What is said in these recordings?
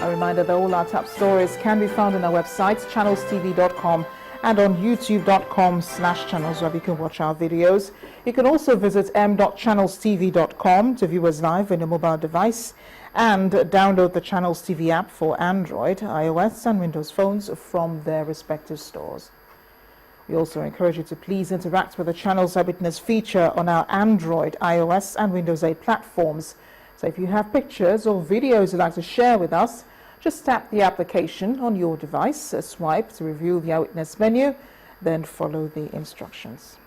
A reminder that all our top stories can be found on our website, channelstv.com, and on youtube.com/channels, where you can watch our videos. You can also visit m.channelstv.com to view us live on your mobile device and download the Channels TV app for Android, iOS, and Windows phones from their respective stores. We also encourage you to please interact with the Channels Eyewitness feature on our Android, iOS, and Windows 8 platforms. So if you have pictures or videos you'd like to share with us, just tap the application on your device, swipe to reveal the Eyewitness menu, then follow the instructions.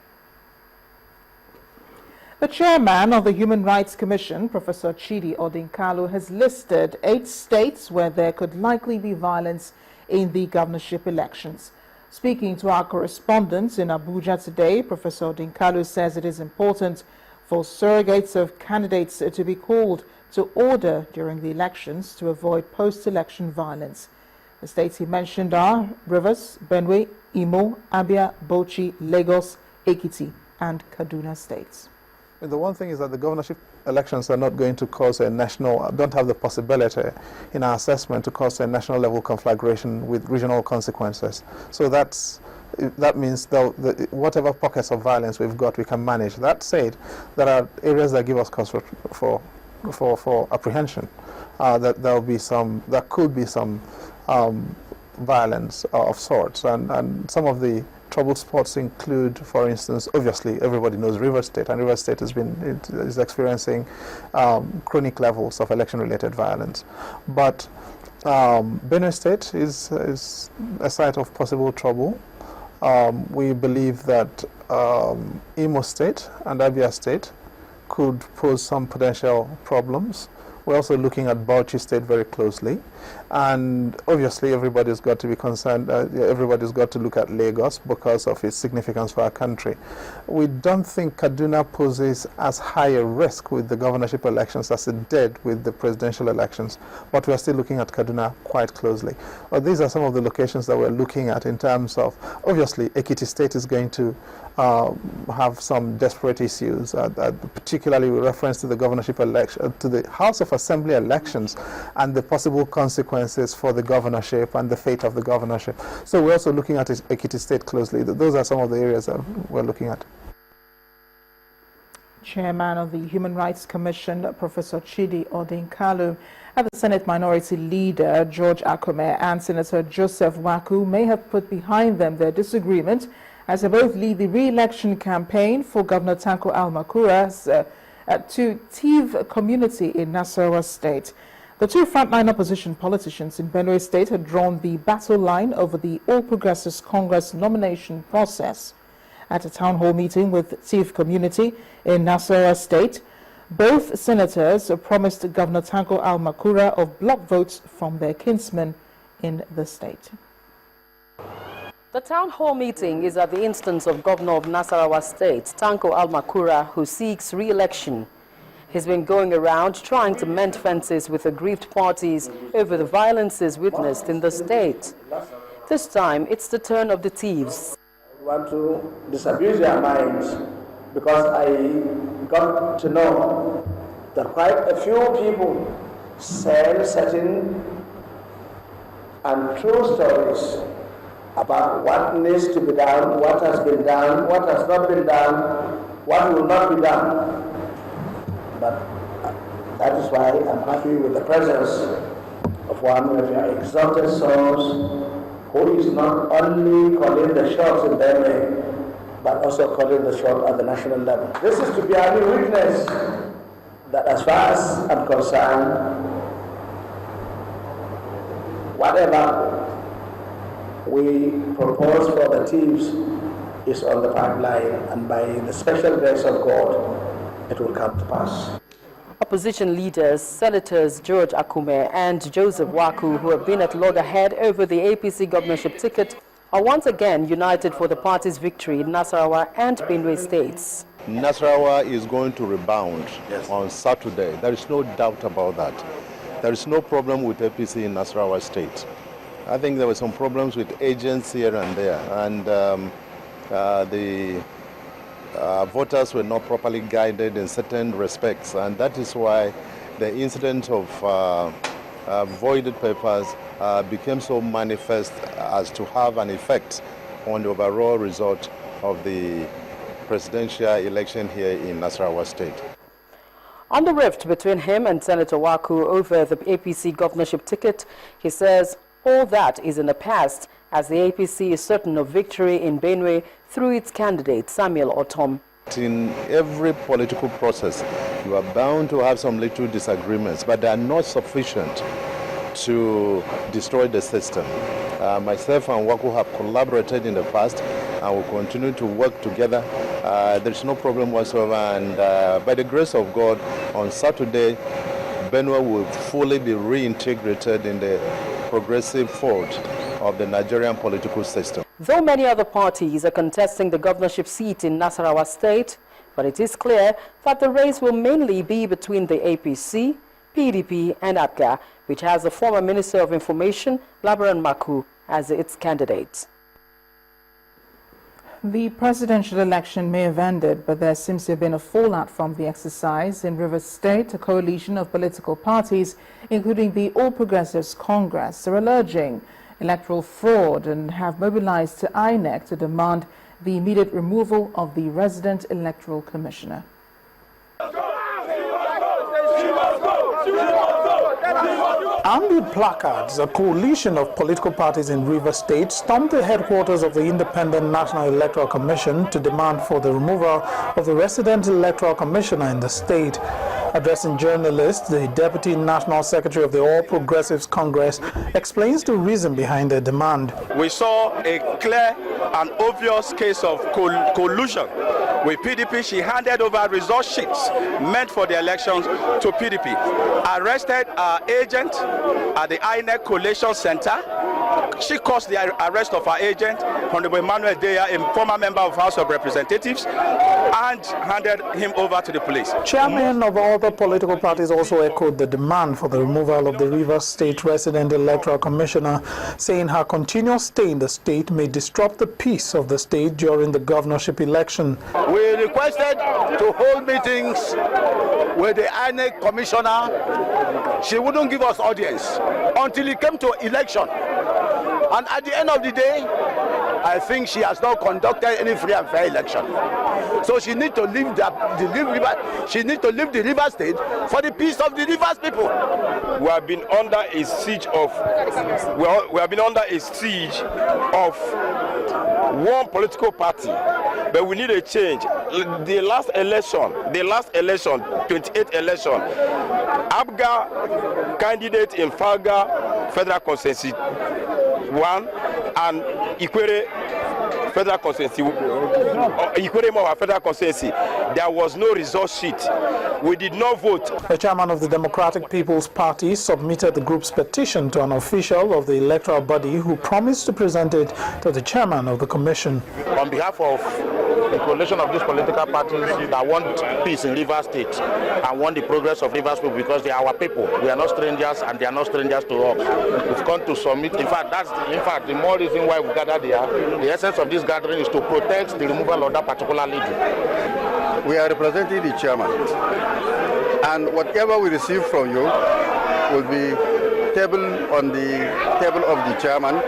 The chairman of the Human Rights Commission, Professor Chidi Odinkalu, has listed 8 states where there could likely be violence in the governorship elections. Speaking to our correspondents in Abuja today, Professor Odinkalu says it is important for surrogates of candidates to be called to order during the elections to avoid post-election violence. The states he mentioned are Rivers, Benue, Imo, Abia, Bauchi, Lagos, Ekiti, and Kaduna states. The one thing is that the governorship elections are not going to cause a national, don't have the possibility in our assessment to cause a national level conflagration with regional consequences. So that means whatever pockets of violence we've got, we can manage. That said, there are areas that give us cause for apprehension. There could be some violence of sorts, and some of the troubled spots include, for instance, obviously everybody knows Rivers State, and Rivers State is experiencing chronic levels of election-related violence. But Benue State is a site of possible trouble. We believe that Imo State and Abia State could pose some potential problems. We're also looking at Bauchi State very closely. And obviously everybody's got to be concerned, everybody's got to look at Lagos because of its significance for our country. We don't think Kaduna poses as high a risk with the governorship elections as it did with the presidential elections, but we're still looking at Kaduna quite closely. But these are some of the locations that we're looking at in terms of, obviously Ekiti State is going to have some desperate issues, particularly with reference to the governorship election, to the House of Assembly elections and the possible consequences for the governorship and the fate of the governorship. So we're also looking at Ekiti State closely. Those are some of the areas that we're looking at. Chairman of the Human Rights Commission, Professor Chidi Odinkalu, and the Senate Minority Leader, George Akume, and Senator Joseph Waku may have put behind them their disagreement as they both lead the re-election campaign for Governor Tanko Almakura's to Tiv community in Nasarawa State. The two frontline opposition politicians in Benue State had drawn the battle line over the All Progressives Congress nomination process. At a town hall meeting with Tiv community in Nasarawa State, both senators promised Governor Tanko Almakura of block votes from their kinsmen in the state. The town hall meeting is at the instance of Governor of Nasarawa State, Tanko Almakura, who seeks re-election. He's been going around trying to mend fences with aggrieved parties over the violences witnessed in the state. This time, it's the turn of the thieves. I want to disabuse their minds because I got to know that quite a few people sell certain untrue stories about what needs to be done, what has been done, what has not been done, what will not be done. But that is why I'm happy with the presence of one of your exalted souls who is not only calling the shots in Benue, but also calling the shot at the national level. This is to be a new witness that as far as I'm concerned, whatever we propose for the thieves is on the pipeline, and by the special grace of God, it will come to pass. Opposition leaders, Senators George Akume and Joseph Waku, who have been at loggerhead over the APC governorship ticket, are once again united for the party's victory in Nasarawa and Benue states. Nasarawa is going to rebound on Saturday. There is no doubt about that. There is no problem with APC in Nasarawa state. I think there were some problems with agents here and there, and the voters were not properly guided in certain respects, and that is why the incident of voided papers became so manifest as to have an effect on the overall result of the presidential election here in Nasarawa State. On the rift between him and Senator Waku over the APC governorship ticket, he says all that is in the past, as the APC is certain of victory in Benue through its candidate, Samuel Otom. In every political process, you are bound to have some little disagreements, but they are not sufficient to destroy the system. Myself and Waku have collaborated in the past and will continue to work together. There's no problem whatsoever, and by the grace of God, on Saturday, Benue will fully be reintegrated in the progressive fold of the Nigerian political system. Though many other parties are contesting the governorship seat in Nasarawa State, but it is clear that the race will mainly be between the APC, PDP and APGA, which has the former Minister of Information, Labaran Maku, as its candidate. The presidential election may have ended, but there seems to have been a fallout from the exercise. In Rivers State, a coalition of political parties, including the All Progressives Congress, are alleging electoral fraud and have mobilized to INEC to demand the immediate removal of the resident electoral commissioner. Armed with placards, a coalition of political parties in Rivers State stormed the headquarters of the Independent National Electoral Commission to demand for the removal of the resident electoral commissioner in the state. Addressing journalists, the Deputy National Secretary of the All Progressives Congress explains the reason behind the demand. We saw a clear and obvious case of collusion with PDP. She handed over result sheets meant for the elections to PDP, arrested our agent at the INEC Collation Center. She caused the arrest of our agent, Honorable Emmanuel Deya, a former member of House of Representatives, and handed him over to the police. Chairmen of other political parties also echoed the demand for the removal of the Rivers State resident electoral commissioner, saying her continuous stay in the state may disrupt the peace of the state during the governorship election. We requested to hold meetings with the INEC commissioner. She wouldn't give us audience until it came to election. And at the end of the day, I think she has not conducted any free and fair election. So she needs to leave the Rivers State for the peace of the Rivers people. We have been under a siege of one political party, but we need a change. The last election, 28th election, APGA candidate in Falga Federal Constituency 1 and Ikwere Federal Constituency, Federal Constituency, there was no result sheet. We did not vote. The chairman of the Democratic People's Party submitted the group's petition to an official of the electoral body who promised to present it to the chairman of the commission. On behalf of the coalition of these political parties that want peace in Rivers State and want the progress of Rivers people, because they are our people. We are not strangers and they are not strangers to us. We've come to submit. In fact, the more reason why we gathered here, the essence of this gathering is to protect the removal of that particular lady. We are representing the chairman, and whatever we receive from you will be tabled on the table of the chairman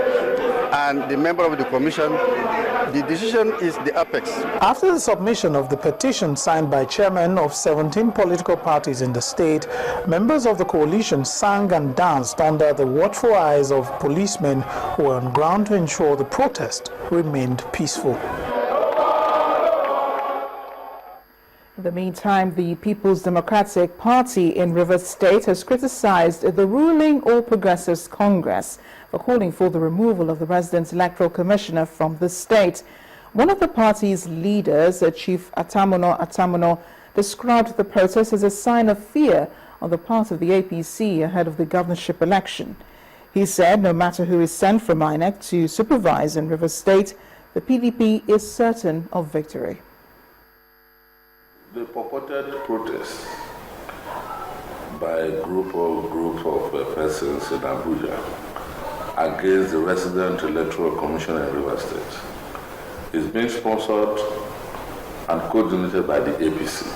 and the member of the commission. The decision is the apex. After the submission of the petition signed by chairmen of 17 political parties in the state, members of the coalition sang and danced under the watchful eyes of policemen who were on ground to ensure the protest remained peaceful. In the meantime, the People's Democratic Party in Rivers State has criticized the ruling All Progressives Congress for calling for the removal of the resident electoral commissioner from the state. One of the party's leaders, Chief Atamuno, described the protest as a sign of fear on the part of the APC ahead of the governorship election. He said no matter who is sent from INEC to supervise in Rivers State, the PDP is certain of victory. The purported protest by a group of persons in Abuja against the resident electoral commissioner in Rivers State is being sponsored and coordinated by the APC.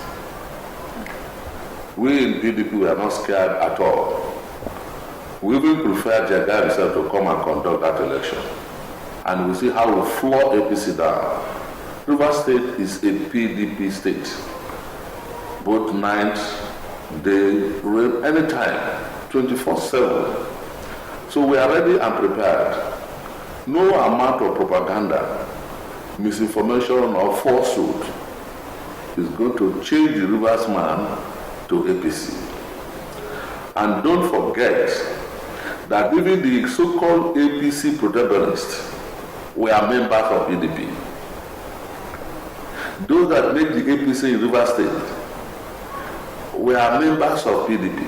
We in PDP are not scared at all. We even prefer Jaga himself to come and conduct that election. And we see how we floor APC down. Rivers State is a PDP state. Both night, day, rain, anytime, 24/7. So we are ready and prepared. No amount of propaganda, misinformation or falsehood is going to change the Rivers man to APC. And don't forget that even the so-called APC protagonists were members of PDP. Those that made the APC in Rivers State were members of PDP.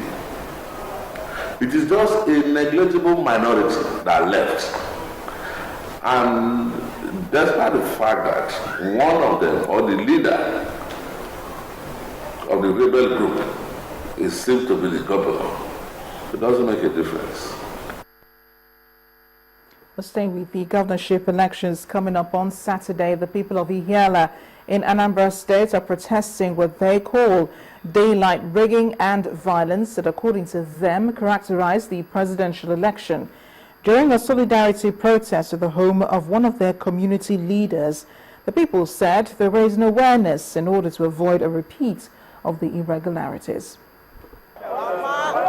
It is just a negligible minority that left. And despite the fact that one of them, or the leader of the rebel group, is seems to be the governor, it doesn't make a difference. We're staying with the governorship elections coming up on Saturday. The people of Ihiala in Anambra State are protesting what they call daylight rigging and violence that, according to them, characterized the presidential election. During a solidarity protest at the home of one of their community leaders, the people said they raised an awareness in order to avoid a repeat of the irregularities.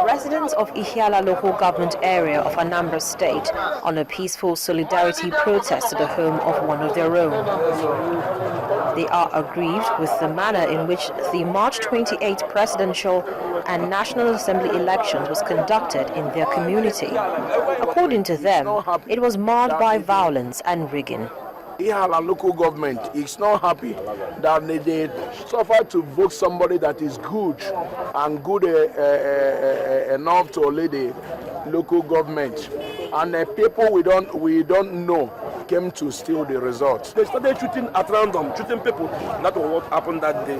Residents of Ihiala local government area of Anambra State on a peaceful solidarity protest at the home of one of their own. They are aggrieved with the manner in which the March 28 presidential and National Assembly elections was conducted in their community. According to them, it was marred by violence and rigging. Ihiala local government is not happy that they suffer to vote somebody that is good and good enough to lead the local government, and the people we don't know came to steal the results. They started shooting at random, shooting people. That was what happened that day.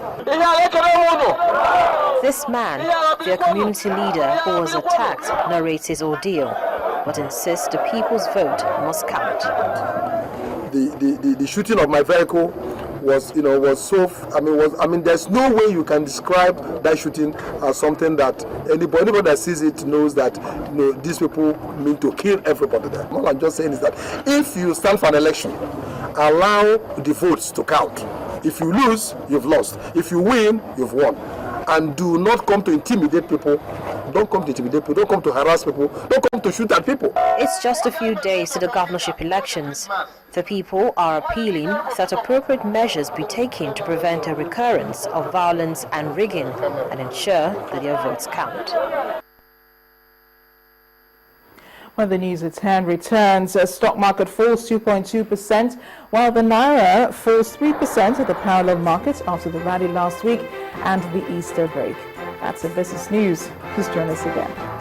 This man, their community leader who was attacked, narrates his ordeal, but insists the people's vote must count. The shooting of my vehicle was there's no way you can describe that shooting as something that anybody that sees it knows that these people mean to kill everybody there. All I'm just saying is that if you stand for an election, allow the votes to count. If you lose, you've lost. If you win, you've won. And do not come to intimidate people. Don't come to intimidate people. Don't come to harass people. Don't come to shoot at people. It's just a few days to the governorship elections. The people are appealing that appropriate measures be taken to prevent a recurrence of violence and rigging and ensure that their votes count. When the news at 10 returns, stock market falls 2.2%, while the Naira falls 3% at the parallel market after the rally last week and the Easter break. That's the business news. Please join us again.